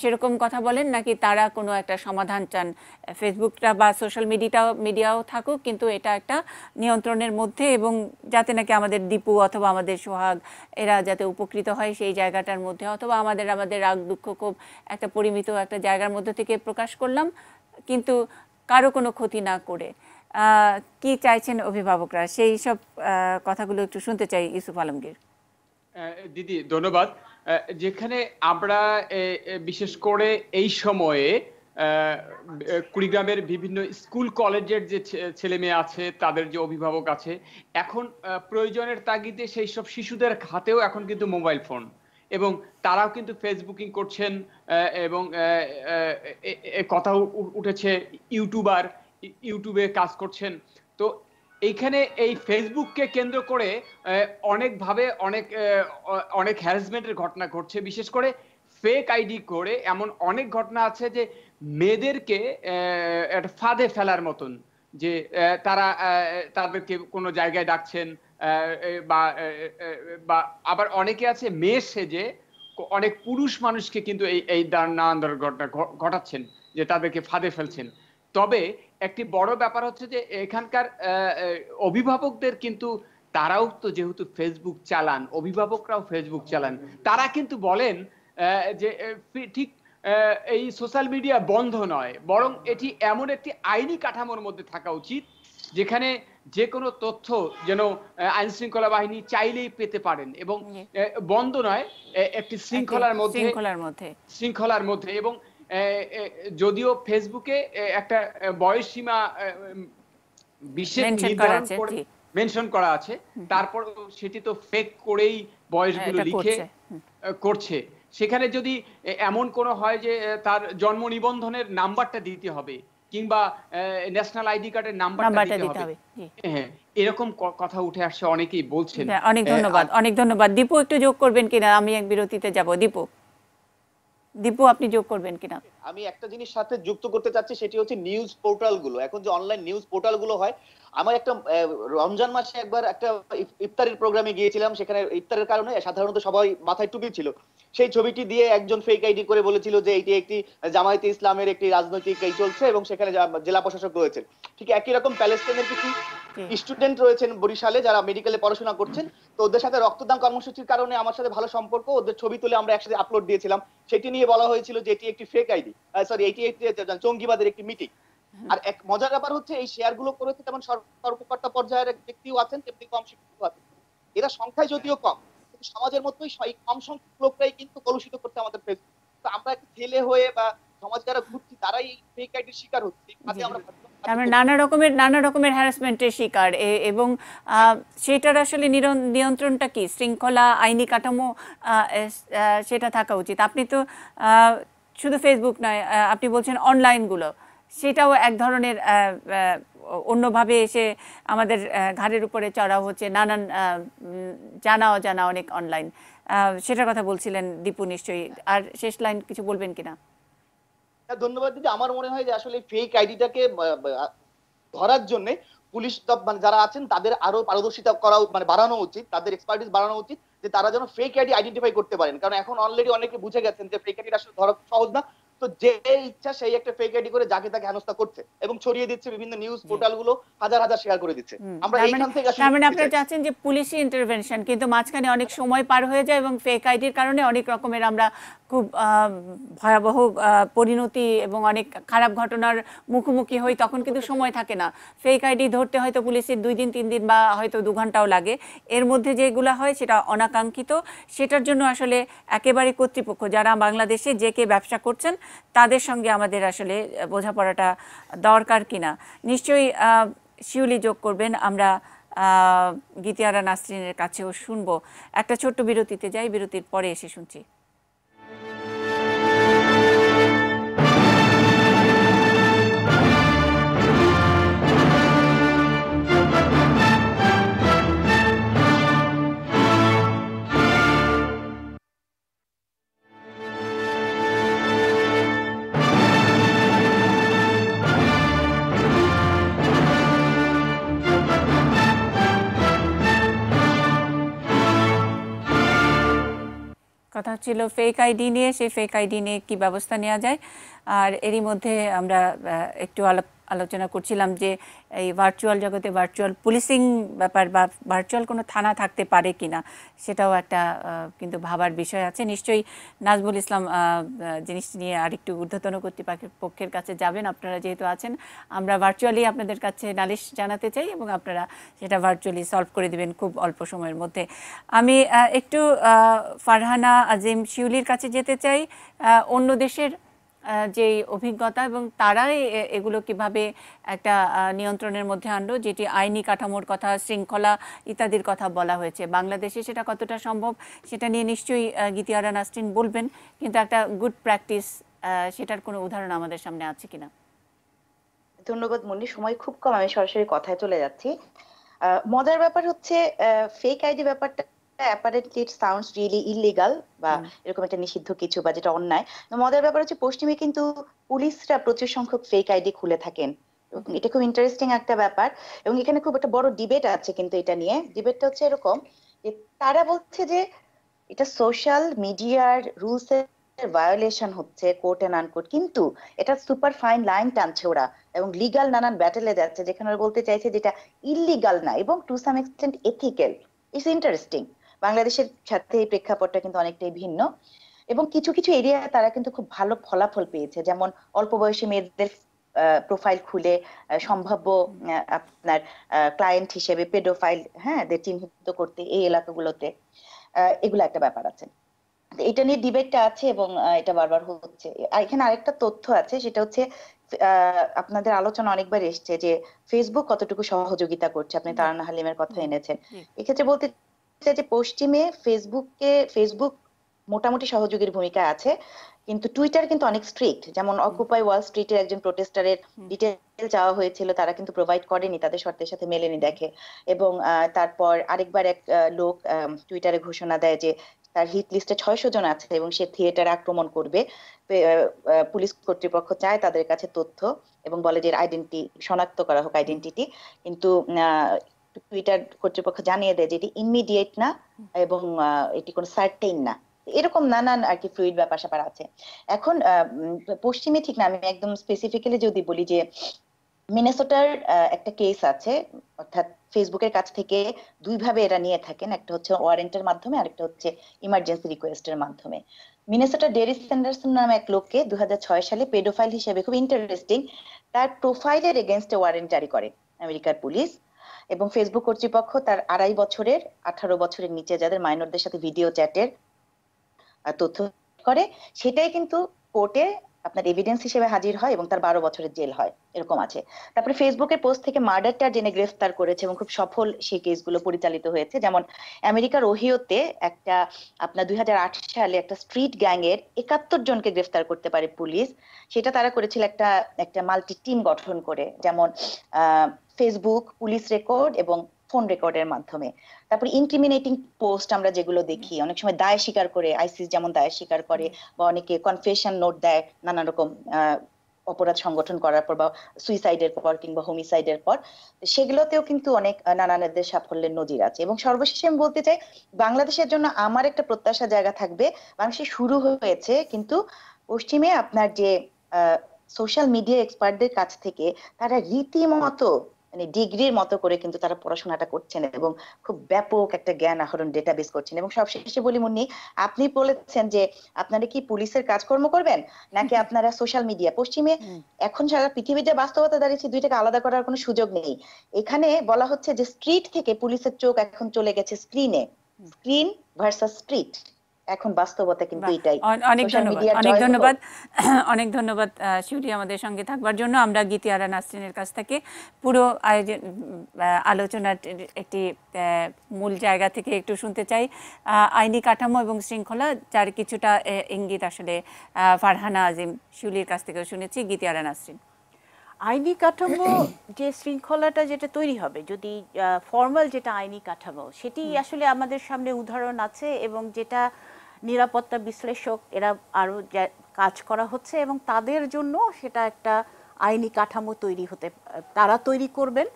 সেরকম কথা বলেন, নাকি তারা কোনো একটা সমাধান চান? ফেসবুকটা বা সোশ্যাল মিডিয়াও থাকুক, কিন্তু এটা একটা নিয়ন্ত্রণের মধ্যে, এবং যাতে নাকি আমাদের দীপু অথবা আমাদের সোহাগ এরা যাতে উপকৃত হয় সেই জায়গাটার মধ্যে, অথবা আমাদের রাগ দুঃখ খুব একটা পরিমিত একটা জায়গার মধ্যে থেকে প্রকাশ করলাম, কিন্তু কারো কোনো ক্ষতি না করে। কি চাইছেন অভিভাবকরা, সেই সব কথাগুলো একটু শুনতে চাই ইউসুফ আলমগীর। দিদি ধন্যবাদ। যেখানে আমরা বিশেষ করে এই সময়ে কুড়িগ্রামের বিভিন্ন স্কুল কলেজের যে ছেলে মেয়ে আছে, তাদের যে অভিভাবক আছে, এখন প্রয়োজনের তাগিদে সেই সব শিশুদের হাতেও এখন কিন্তু মোবাইল ফোন, এবং তারাও কিন্তু ফেসবুকিং করছেন, এবং কথা উঠেছে ইউটিউবে কাজ করছেন। তো এইখানে এই ফেসবুককে কেন্দ্র করে অনেকভাবে অনেক হ্যারাসমেন্টের ঘটনা ঘটছে, বিশেষ করে ফেক আইডি করে এমন অনেক ঘটনা আছে যে মেয়েদেরকে একটা ফাঁদে ফেলার মতন, যে তারা তাদেরকে কোনো জায়গায় ডাকছেন, বা আবার অনেকে আছে মেয়ে সেজে অনেক পুরুষ মানুষকে কিন্তু এই নানান ধরনের ঘটনা ঘটাচ্ছেন, যে তাদেরকে ফাঁদে ফেলছেন। তবে একটি বড় ব্যাপার হচ্ছে যে এখানকার অভিভাবকদের কিন্তু তারাও তো যেহেতু ফেসবুক চালান, অভিভাবকরাও ফেসবুক চালান, তারা কিন্তু বলেন যে ঠিক এই সোশ্যাল মিডিয়া বন্ধ নয়, বরং এটি এমন একটি আইনি কাঠামোর মধ্যে থাকা উচিত যেখানে যে কোনো তথ্য যেন আইন শৃঙ্খলা বাহিনী চাইলেই পেতে পারেন, এবং বন্ধ নয়, একটি শৃঙ্খলার মধ্যে। এবং যদিও ফেসবুকে একটা বয়স সীমা বিশেষ নির্ধারণ করে মেনশন করা আছে, তারপর সেটি তো ফেক করেই বয়সগুলো লিখে করছে। সেখানে যদি এমন কোনো হয় যে তার জন্ম নিবন্ধনের নাম্বারটা দিতে হবে, কিংবা ন্যাশনাল আইডি কার্ডের নাম্বারটা দিতে হবে, হ্যাঁ, এরকম কথা উঠে আসছে, অনেকেই বলছেন। অনেক ধন্যবাদ। দীপু একটু যোগ করবেন কিনা? আমি এক বিরতিতে যাব। দীপু আপনি যোগ করবেন কিনা? আমি একটা জিনিস সাথে যুক্ত করতে চাচ্ছি, সেটি হচ্ছে নিউজ পোর্টালগুলো। এখন যে অনলাইন নিউজ পোর্টালগুলো হয়, আমার একটা রমজান মাসে একবার একটা ইফতারের প্রোগ্রামে গিয়েছিলাম, সেখানে ইফতারের কারণে সাধারণত সবাই মাথায় টুপি ছিল, সেই ছবিটি দিয়ে একজন ফেক আইডি করে বলেছিল যে এটি একটি জামায়াতে ইসলামের একটি রাজনৈতিক এই চলছে, এবং সেখানে জেলা প্রশাসক রয়েছেন। ঠিক একই রকম প্যালেস্টাইনের কিছু স্টুডেন্ট রয়েছেন বরিশালে, যারা মেডিকেলে পড়াশোনা করছেন, তো ওদের সাথে রক্তদান কর্মসূচির কারণে আমার সাথে ভালো সম্পর্ক, ওদের ছবি তুলে আমরা একসাথে আপলোড দিয়েছিলাম। সেটি নিয়ে বলা হয়েছিল যে এটি একটি ফেক আইডি, এটি একটি জঙ্গিবাদের একটি মিটিং। আর এক মজার ব্যাপার হচ্ছে, এই শেয়ার গুলো করেছে যেমন সর্বকর্তা পর্যায়ের ব্যক্তিও আছেন, তেমনি কম শিক্ষিত আছেন। এরা সংখ্যায় যদিও কম, কিন্তু সমাজের মধ্যেই কম সংখ্যক লোকরাই কিন্তু কলুষিত করছে আমাদের ফেসবুক। তো আমরা একটু ছেলে হয়ে বা সমাজ যারা ঘুরছি, তারাই ফেক আইডির শিকার হচ্ছে। নানা রকমের হ্যারাসমেন্টের শিকার, এবং সেটার আসলে নিয়ন্ত্রণটা কি, শৃঙ্খলা আইনি কাঠামো সেটা থাকা উচিত। আপনি তো শুধু ফেসবুক নয়, আপনি বলছেন অনলাইনগুলো, সেটাও এক ধরনের অন্যভাবে এসে আমাদের ঘাড়ের উপরে চড়াও হচ্ছে, নানান জানা অজানা অনেক অনলাইন, সেটার কথা বলছিলেন দীপু নিশ্চয়ই। আর শেষ লাইন কিছু বলবেন কিনা? ধন্যবাদ দিদি। আমার মনে হয় যে আসলে ফেক আইডিটাকে ধরার জন্য পুলিশ যারা আছেন তাদের আরো পারদর্শিতা করা বাড়ানো উচিত, তাদের এক্সপার্টিস বাড়ানো উচিত, যে তারা যেন ফেক আইডি আইডেন্টিফাই করতে পারেন। কারণ এখন অলরেডি অনেকে বুঝে গেছেন যে ফেক আইডি আসলে ধরা সহজ না, তো যে ইচ্ছা সেই একটা ফেক আইডি করে যাকে তাকে হেনস্থা করছে এবং ছড়িয়ে দিচ্ছে, বিভিন্ন নিউজ পোর্টাল গুলো হাজার হাজার শেয়ার করে দিচ্ছে। আমরা এইখান থেকে তার মানে আপনারা চাচ্ছেন যে পুলিশি ইন্টারভেনশন, কিন্তু মাঝখানে অনেক সময় পার হয়ে যায় এবং ফেক আইডির কারণে অনেক রকমের আমরা খুব ভয়াবহ পরিণতি এবং অনেক খারাপ ঘটনার মুখোমুখি হই, তখন কিন্তু সময় থাকে না। ফেক আইডি ধরতে হয়তো পুলিশের 2 দিন 3 দিন বা হয়তো 2 ঘন্টাও লাগে। এর মধ্যে যেগুলো হয় সেটা অনাকাঙ্ক্ষিত। সেটার জন্য আসলে একেবারে কর্তৃপক্ষ যারা বাংলাদেশে যে কে ব্যবসা করছেন তাদের সঙ্গে আমাদের আসলে বোঝাপড়াটা দরকার কিনা নিশ্চয়ই শিউলি যোগ করবেন। আমরা গীতিয়ারা নাসরিনের কাছেও শুনবো। একটা ছোট্ট বিরতিতে যাই, বিরতির পরে এসে শুনছি। কথা ছিল ফেক আইডি নিয়ে, সেই ফেক আইডি নিয়ে কী ব্যবস্থা নেওয়া যায়। আর এরই মধ্যে আমরা একটু আলোচনা করছিলাম যে এই ভার্চুয়াল জগতে ভার্চুয়াল পুলিশিং ব্যাপার বা ভার্চুয়াল কোনো থানা থাকতে পারে কিনা, সেটাও একটা কিন্তু ভাবার বিষয় আছে। নিশ্চয়ই নাজমুল ইসলাম জিনিসটি নিয়ে আরেকটু ঊর্ধ্বতন কর্তৃপক্ষের কাছে যাবেন। আপনারা যেহেতু আছেন, আমরা ভার্চুয়ালি আপনাদের কাছে নালিশ জানাতে চাই এবং আপনারা সেটা ভার্চুয়ালি সলভ করে দেবেন খুব অল্প সময়ের মধ্যে। আমি একটু ফারহানা আজিম শিউলির কাছে যেতে চাই। অন্য দেশের যে অভিজ্ঞতা এবং তারাই এগুলো কিভাবে একটা নিয়ন্ত্রণের মধ্যে আনলো, যেটি আইনি কাঠামোর কথা, শৃঙ্খলা ইত্যাদির কথা বলা হয়েছে, বাংলাদেশে সেটা কতটা সম্ভব সেটা নিয়ে নিশ্চয়ই গীতিয়ারা নাসরিন বলবেন। কিন্তু একটা গুড প্র্যাকটিস, সেটার কোনো উদাহরণ আমাদের সামনে আছে কিনা? ধন্যবাদ মুন্নি, সময় খুব কম, আমি সরাসরি কথায় চলে যাচ্ছি। মজার ব্যাপার হচ্ছে ফেক আইডি ব্যাপারটা apparently it sounds really illegal বা এরকম একটা নিষিদ্ধ কিছু বা যেটা অন্যায়। মজার ব্যাপার হচ্ছে পশ্চিমে কিন্তু পুলিশরা প্রচুর সংখ্যক ফেক আইডি খুলে থাকেন। এটা খুব ইন্টারেস্টিং একটা ব্যাপার এবং এখানে খুব একটা বড় ডিবেট আছে কিন্তু এটা নিয়ে। ডিবেটটা হচ্ছে এরকম যে তারা বলছে যে এটা সোশ্যাল মিডিয়ার রুলস এর ভায়োলেশন হচ্ছে, কোর্ট এন্ড আনকোর্ট, কিন্তু এটা সুপার ফাইন লাইন টানছে ওরা এবং লিগাল নানান ব্যাটেলে যাচ্ছে যেখানে ওরা বলতে চাইছে যেটা ইলিগাল না এবং to some extent ethical. It's interesting. বাংলাদেশের সাথে এই প্রেক্ষাপটটা কিন্তু অনেকটাই ভিন্ন এবং কিছু কিছু এরিয়া তারা কিন্তু খুব ভালো ফলাফল পেয়েছে। যেমন অল্প বয়সী মেয়েদের প্রোফাইল খুলে সম্ভাব্য আপনার ক্লায়েন্ট হিসেবে পেডোফাইল দের চিহ্নিত করতে এই এলাকাগুলোতে, এগুলো একটা ব্যাপার আছে। এটা নিয়ে ডিবেটটা আছে এবং এটা বারবার হচ্ছে। আর এখানে আরেকটা তথ্য আছে, সেটা হচ্ছে আপনাদের আলোচনা অনেকবার এসছে যে ফেসবুক কতটুকু সহযোগিতা করছে। আপনি তারান্না হালিমের কথা এনেছেন। এক্ষেত্রে বলতে যে পশ্চিমে ফেসবুক মোটামুটি সহযোগীর ভূমিকা আছে, কিন্তু টুইটার কিন্তু অনেক স্ট্রিক্ট। যেমন অকুপাই ওয়াল স্ট্রিটের একজন প্রোটেস্টারের ডিটেল চাওয়া হয়েছিল, তারা কিন্তু প্রোভাইড করেনি, তাদের শর্তের সাথে মেলেনি দেখে। এবং তারপর আরেকবার এক লোক টুইটারে ঘোষণা দেয় যে তার হিট লিস্টে 600 জন আছে এবং সে থিয়েটার আক্রমণ করবে। পুলিশ কর্তৃপক্ষ চায় তাদের কাছে তথ্য এবং বলে যে আইডেন্টি শনাক্ত করা হোক, আইডেন্টিটি। কিন্তু টুইটার কর্তৃপক্ষ জানিয়ে দেয় যে এটি ইমিডিয়েট না এবং এটি কোনো সার্টেইন না। এরকম নানান আর কি ফ্লুইড ব্যাপার স্যাপার আছে। এখন পশ্চিমে ঠিক না, আমি একদম স্পেসিফিক্যালি যদি বলি যে মিনেসোটার একটা কেস আছে, অর্থাৎ ফেসবুকের কাছ থেকে দুইভাবে এরা নিয়ে থাকেন, একটা হচ্ছে ওয়ারেন্টের মাধ্যমে, আরেকটা হচ্ছে ইমার্জেন্সি রিকোয়েস্টের মাধ্যমে। মিনেসোটা ডেরিস স্যান্ডারসন নামে এক লোককে 2006 সালে পেডোফাইল হিসেবে, খুব ইন্টারেস্টিং, তার প্রোফাইলের এগেইনস্টে ওয়ারেন্ট জারি করে আমেরিকার পুলিশ এবং ফেসবুক কর্তৃপক্ষ তার 2.5 বছরের 18 বছরের নিচে যাদের মাইনরদের সাথে ভিডিও চ্যাটের তথ্য করে, সেটাই কিন্তু কোর্টে আপনার এভিডেন্স হিসেবে হাজির হয় এবং তার 12 বছরের জেল হয়, এরকম আছে। তারপরে ফেসবুকের পোস্ট থেকে মার্ডারটা জেনে গ্রেফতার করেছে এবং খুব সফল সেই কেসগুলো পরিচালিত হয়েছে। যেমন আমেরিকার ওহিওতে একটা আপনার 2008 সালে একটা স্ট্রিট গ্যাং এর 71 জনকে গ্রেফতার করতে পারে পুলিশ। সেটা তারা করেছিল একটা মাল্টি টিম গঠন করে, যেমন ফেসবুক, পুলিশ রেকর্ড এবং ফোন রেকর্ডের মাধ্যমে। তারপর ইনক্রিমিনেটিং পোস্ট আমরা যেগুলো দেখি, অনেক সময় দায় স্বীকার করে, আইসিস যেমন দায় স্বীকার করে বা অনেকে কনফেশন নোট দেয় নানা রকম অপরাধ সংগঠন করার পর বা সুইসাইডের পর কিংবা হোমিসাইডের পর, সেগুলোতেও কিন্তু অনেক নানানদের সাফল্যের নজির আছে। এবং সর্বশেষে আমি বলতে চাই, বাংলাদেশের জন্য আমার একটা প্রত্যাশা জায়গা থাকবে, বাংলাদেশে শুরু হয়েছে কিন্তু পশ্চিমে আপনার যে সোশ্যাল মিডিয়া এক্সপার্টদের কাছ থেকে তারা রীতিমতো মানে ডিগ্রির মতো করে কিন্তু তারা পড়াশোনাটা করছেন এবং খুব ব্যাপক একটা জ্ঞান আহরণ ডেটাবেস করছেন। এবং সবশেষে বলি মুন্নি, আপনি বলেছেন যে আপনারা কি পুলিশের কাজকর্ম করবেন নাকি আপনারা সোশ্যাল মিডিয়া। পশ্চিমে এখন সারা পৃথিবীর যে বাস্তবতা দাঁড়িয়েছে দুইটাকে আলাদা করার কোনো সুযোগ নেই। এখানে বলা হচ্ছে যে স্ট্রিট থেকে পুলিশের চোখ এখন চলে গেছে স্ক্রিনে, স্ক্রিন ভার্সাস স্ট্রিট। এখন বাস্তবতা কিন্তু এটাই। অনেক ধন্যবাদ শিউরি আমাদের সঙ্গে থাকবার জন্য। আমরা গীতিয়ারা নাসরিনের কাছ থেকে পুরো আলোচনার একটি মূল জায়গা থেকে একটু শুনতে চাই। আইনি কাঠামো এবং শৃঙ্খলা, যার কিছুটা ইঙ্গিত আসলে ফারহানা আজিম শিউলির কাছ থেকেও শুনেছি। গীতিয়ারা নাসরিন, আইনি কাঠামো যে শৃঙ্খলাটা যেটা তৈরি হবে, যদি ফর্মাল যেটা আইনি কাঠামো, সেটি আসলে আমাদের সামনে উদাহরণ আছে এবং যেটা নিরাপত্তা বিশ্লেষক এরা আরো কাজ করা হচ্ছে এবং তাদের জন্য সেটা একটা আইনি কাঠামো তৈরি হতে তারা তৈরি করবেন।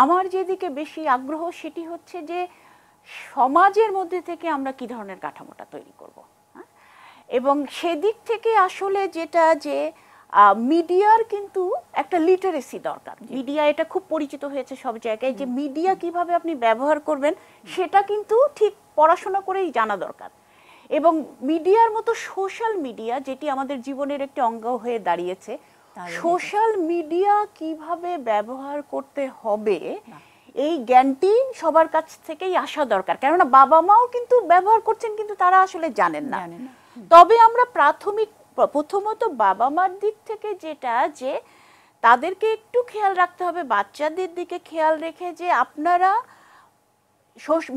আমার যেদিকে বেশি আগ্রহ সেটি হচ্ছে যে সমাজের মধ্যে থেকে আমরা কি ধরনের কাঠামোটা তৈরি করব, এবং সেদিক থেকে আসলে যেটা যে মিডিয়ার কিন্তু একটা লিটারেসি দরকার। মিডিয়া এটা খুব পরিচিত হয়েছে সব জায়গায়, যে মিডিয়া কিভাবে আপনি ব্যবহার করবেন সেটা কিন্তু ঠিক পড়াশোনা করেই জানা দরকার। এবং মিডিয়ার মতো সোশ্যাল মিডিয়া, যেটি আমাদের জীবনের একটি অঙ্গ হয়ে দাঁড়িয়েছে, সোশ্যাল মিডিয়া কিভাবে ব্যবহার করতে হবে এই জ্ঞানটি সবার কাছ থেকেই আসা দরকার। কেননা বাবা মাও কিন্তু ব্যবহার করছেন কিন্তু তারা আসলে জানেন না। তবে আমরা প্রথমত বাবা মার দিক থেকে যেটা, যে তাদেরকে একটু খেয়াল রাখতে হবে, বাচ্চাদের দিকে খেয়াল রেখে যে আপনারা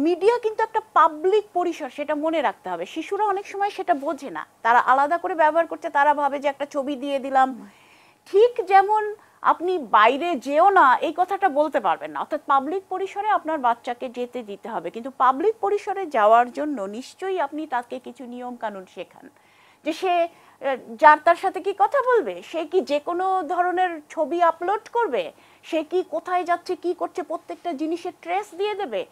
মিডিয়া কিন্তু একটা পাবলিক পরিসর, সেটা মনে রাখতে হবে। শিশুরা অনেক সময় সেটা বোঝে না, তারা আলাদা করে ব্যবহার করছে, তারা ভাবে যে একটা ছবি দিয়ে দিলাম। ঠিক যেমন আপনি বাইরে যেও না এই কথাটা বলতে পারবেন না, অর্থাৎ পাবলিক পরিসরে আপনার বাচ্চাকে যেতে দিতে হবে, কিন্তু পাবলিক পরিসরে যাওয়ার জন্য নিশ্চয়ই আপনি তাকে কিছু নিয়ম কানুন শেখান, যে সে যার তার সাথে কি কথা বলবে, সে কি যে কোনো ধরনের ছবি আপলোড করবে, সে কি কোথায় যাচ্ছে কি করছে প্রত্যেকটা জিনিসের ট্রেস দিয়ে দেবে,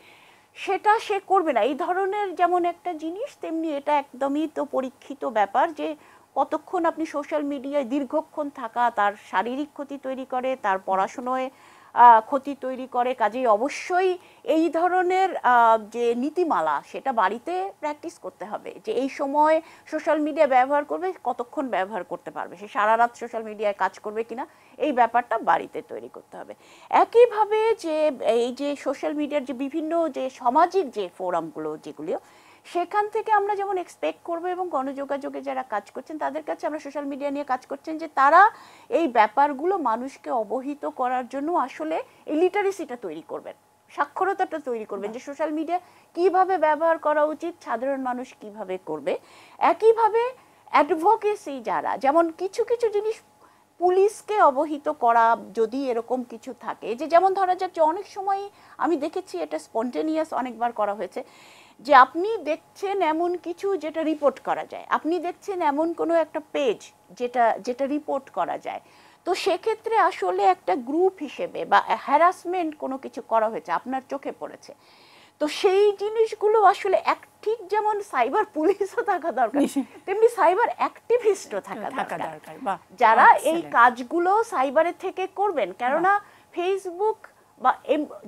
সেটা সে করবে না। এই ধরনের যেমন একটা জিনিস, তেমনি এটা একদমই তো পরীক্ষিত ব্যাপার যে কতক্ষণ আপনি সোশ্যাল মিডিয়ায় দীর্ঘক্ষণ থাকা তার শারীরিক ক্ষতি তৈরি করে, তার পড়াশোনায় ক্ষতি তৈরি করে। কাজেই অবশ্যই এই ধরনের যে নীতিমালা সেটা বাড়িতে প্র্যাকটিস করতে হবে, যে এই সময় সোশ্যাল মিডিয়া ব্যবহার করবে, কতক্ষণ ব্যবহার করতে পারবে, সে সারা রাত সোশ্যাল মিডিয়ায় কাজ করবে কিনা, এই ব্যাপারটা বাড়িতে তৈরি করতে হবে। একইভাবে যে এই যে সোশ্যাল মিডিয়ার যে বিভিন্ন যে সামাজিক যে ফোরামগুলো যেগুলো, সেখান থেকে আমরা যেমন এক্সপেক্ট করব, এবং গণযোগাযোগে যারা কাজ করছেন তাদের কাছে আমরা সোশ্যাল মিডিয়া নিয়ে কাজ করছেন, যে তারা এই ব্যাপারগুলো মানুষকে অবহিত করার জন্য আসলে এই লিটারেসিটা তৈরি করবেন, সাক্ষরতাটা তৈরি করবেন, যে সোশ্যাল মিডিয়া কিভাবে ব্যবহার করা উচিত, সাধারণ মানুষ কিভাবে করবে। একইভাবে অ্যাডভোকেসি, যারা যেমন কিছু কিছু জিনিস পুলিশকে অবহিত করা, যদি এরকম কিছু থাকে, যে যেমন ধরা যাক যে অনেক সময় আমি দেখেছি এটা স্পন্টেনিয়াস অনেকবার করা হয়েছে, যে আপনি দেখছেন এমন কিছু যেটা রিপোর্ট করা যায়, আপনি দেখছেন এমন কোনো একটা পেজ যেটা রিপোর্ট করা যায়, তো সেক্ষেত্রে আসলে একটা গ্রুপ হিসেবে বা হ্যারাসমেন্ট কোনো কিছু করা হয়েছে, আপনার চোখে পড়েছে, তো সেই জিনিসগুলো আসলে ঠিক যেমন সাইবার পুলিশও থাকা দরকার, তেমনি সাইবার অ্যাক্টিভিস্টও থাকা দরকার, যারা এই কাজগুলো সাইবারে থেকে করবেন। কেননা ফেসবুক বা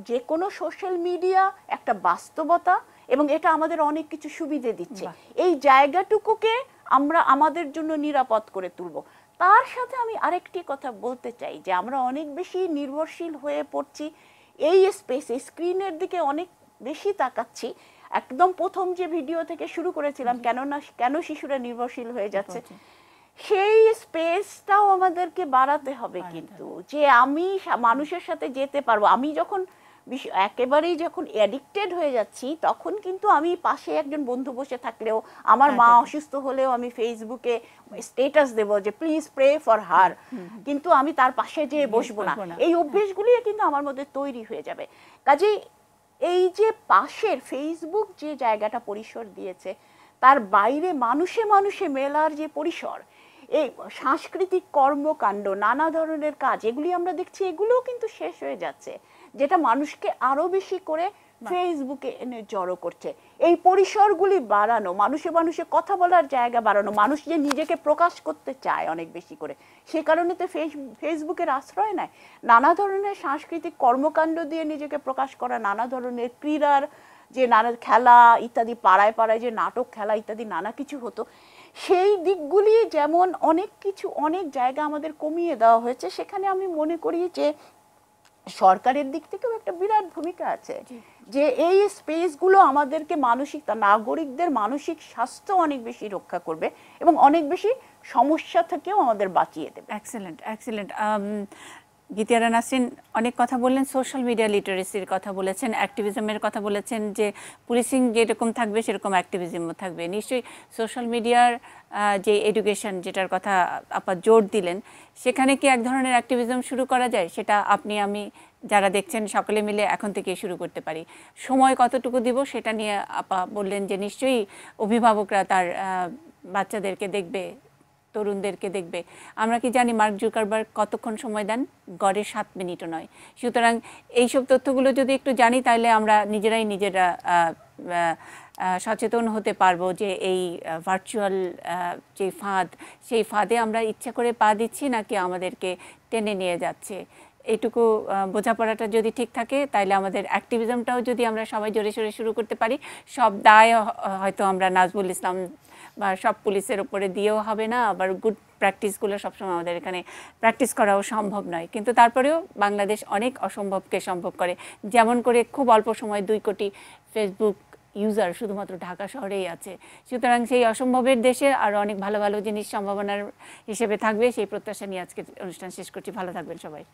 যে কোনো সোশ্যাল মিডিয়া একটা বাস্তবতা, এবং এটা আমাদের অনেক কিছু সুবিধা দিচ্ছে, এই জায়গাটুকুকে আমরা আমাদের জন্য নিরাপদ করে তুলব। তার সাথে আমি আরেকটি কথা বলতে চাই, যে আমরা অনেক বেশি নির্ভরশীল হয়ে পড়ছি এই স্পেসে, স্ক্রিনের দিকে অনেক বেশি তাকাচ্ছি। একদম প্রথম যে ভিডিও থেকে শুরু করেছিলাম, কেন শিশুরা নির্ভরশীল হয়ে যাচ্ছে, সেই স্পেসটাও আমাদেরকে বাড়াতে হবে, কিন্তু যে আমি মানুষের সাথে যেতে পারবো। আমি যখন একেবারেই যখন অ্যাডিক্টেড হয়ে যাচ্ছি, তখন কিন্তু আমি পাশে একজন বন্ধু বসে থাকলেও, আমার মা অসুস্থ হলেও আমি ফেসবুকে স্ট্যাটাস দেব যে প্লিজ প্রে ফর হার, কিন্তু আমি তার পাশে যেয়ে বসবো না। এই অভ্যেসগুলি কিন্তু আমার মধ্যে তৈরি হয়ে যাবে। কাজেই এই যে পাশের ফেসবুক যে জায়গাটা পরিসর দিয়েছে, তার বাইরে মানুষে মানুষে মেলার যে পরিসর, এই সাংস্কৃতিক কর্মকাণ্ড, নানা ধরনের কাজ, এগুলি আমরা দেখছি এগুলোও কিন্তু শেষ হয়ে যাচ্ছে, যেটা মানুষকে আরো বেশি করে ফেসবুকে এনে জড়ো করছে। এই পরিসরগুলি বাড়ানো, মানুষে মানুষে কথা বলার জায়গা বাড়ানো, মানুষ যে নিজেকে প্রকাশ করতে চায় অনেক বেশি করে, সে কারণে তো ফেসবুকের আশ্রয় নেয়। নানা ধরনের সাংস্কৃতিক কর্মকাণ্ড দিয়ে নিজেকে প্রকাশ করা, নানা ধরনের ক্রীড়ার যে নানা খেলা ইত্যাদি, পাড়ায় পাড়ায় যে নাটক খেলা ইত্যাদি নানা কিছু হতো, সেই দিকগুলি যেমন অনেক কিছু অনেক জায়গা আমাদের কমিয়ে দেওয়া হয়েছে। সেখানে আমি মনে করি যে সরকারের দিক থেকেও একটা বিরাট ভূমিকা আছে, যে এই স্পেসগুলো আমাদেরকে মানসিক, নাগরিকদের মানসিক স্বাস্থ্য অনেক বেশি রক্ষা করবে এবং অনেক বেশি সমস্যা থেকেও আমাদের বাঁচিয়ে দেবে। Excellent, excellent. গীতিয়ারা নাসরিন অনেক কথা বললেন, সোশ্যাল মিডিয়া লিটারেসির কথা বলেছেন, অ্যাক্টিভিজমের কথা বলেছেন, যে পুলিশিং যেরকম থাকবে সেরকম অ্যাক্টিভিজমও থাকবে। নিশ্চয়ই সোশ্যাল মিডিয়ার যে এডুকেশন যেটার কথা আপা জোর দিলেন, সেখানে কি এক ধরনের অ্যাক্টিভিজম শুরু করা যায়? সেটা আপনি আমি যারা দেখছেন সকলে মিলে এখন থেকে শুরু করতে পারি। সময় কতটুকু দিব সেটা নিয়ে আপা বললেন যে নিশ্চয়ই অভিভাবকরা তার বাচ্চাদেরকে দেখবে, তরুণদেরকে দেখবে। আমরা কি জানি মার্ক জুকারবার্গ কতক্ষণ সময় দেন? গড়ে 7 মিনিটও নয়। সুতরাং এইসব তথ্যগুলো যদি একটু জানি তাহলে আমরা নিজেরা সচেতন হতে পারবো যে এই ভার্চুয়াল যে ফাঁদ, সেই ফাঁদে আমরা ইচ্ছা করে পা দিচ্ছি নাকি আমাদেরকে টেনে নিয়ে যাচ্ছে। এইটুকু বোঝাপড়াটা যদি ঠিক থাকে তাহলে আমাদের অ্যাক্টিভিজমটাও যদি আমরা সবাই জোরে সোরে শুরু করতে পারি, সব দায় হয়তো আমরা নাজমুল ইসলাম বা সব পুলিশের ওপরে দিয়েও হবে না, আবার গুড প্র্যাকটিসগুলো সবসময় আমাদের এখানে প্র্যাকটিস করাও সম্ভব নয়। কিন্তু তারপরেও বাংলাদেশ অনেক অসম্ভবকে সম্ভব করে, যেমন করে খুব অল্প সময় 2 কোটি ফেসবুক ইউজার শুধুমাত্র ঢাকা শহরেই আছে। সুতরাং সেই অসম্ভবের দেশে আরও অনেক ভালো ভালো জিনিস সম্ভাবনার হিসেবে থাকবে, সেই প্রত্যাশা নিয়ে আজকে অনুষ্ঠান শেষ করছি। ভালো থাকবেন সবাই।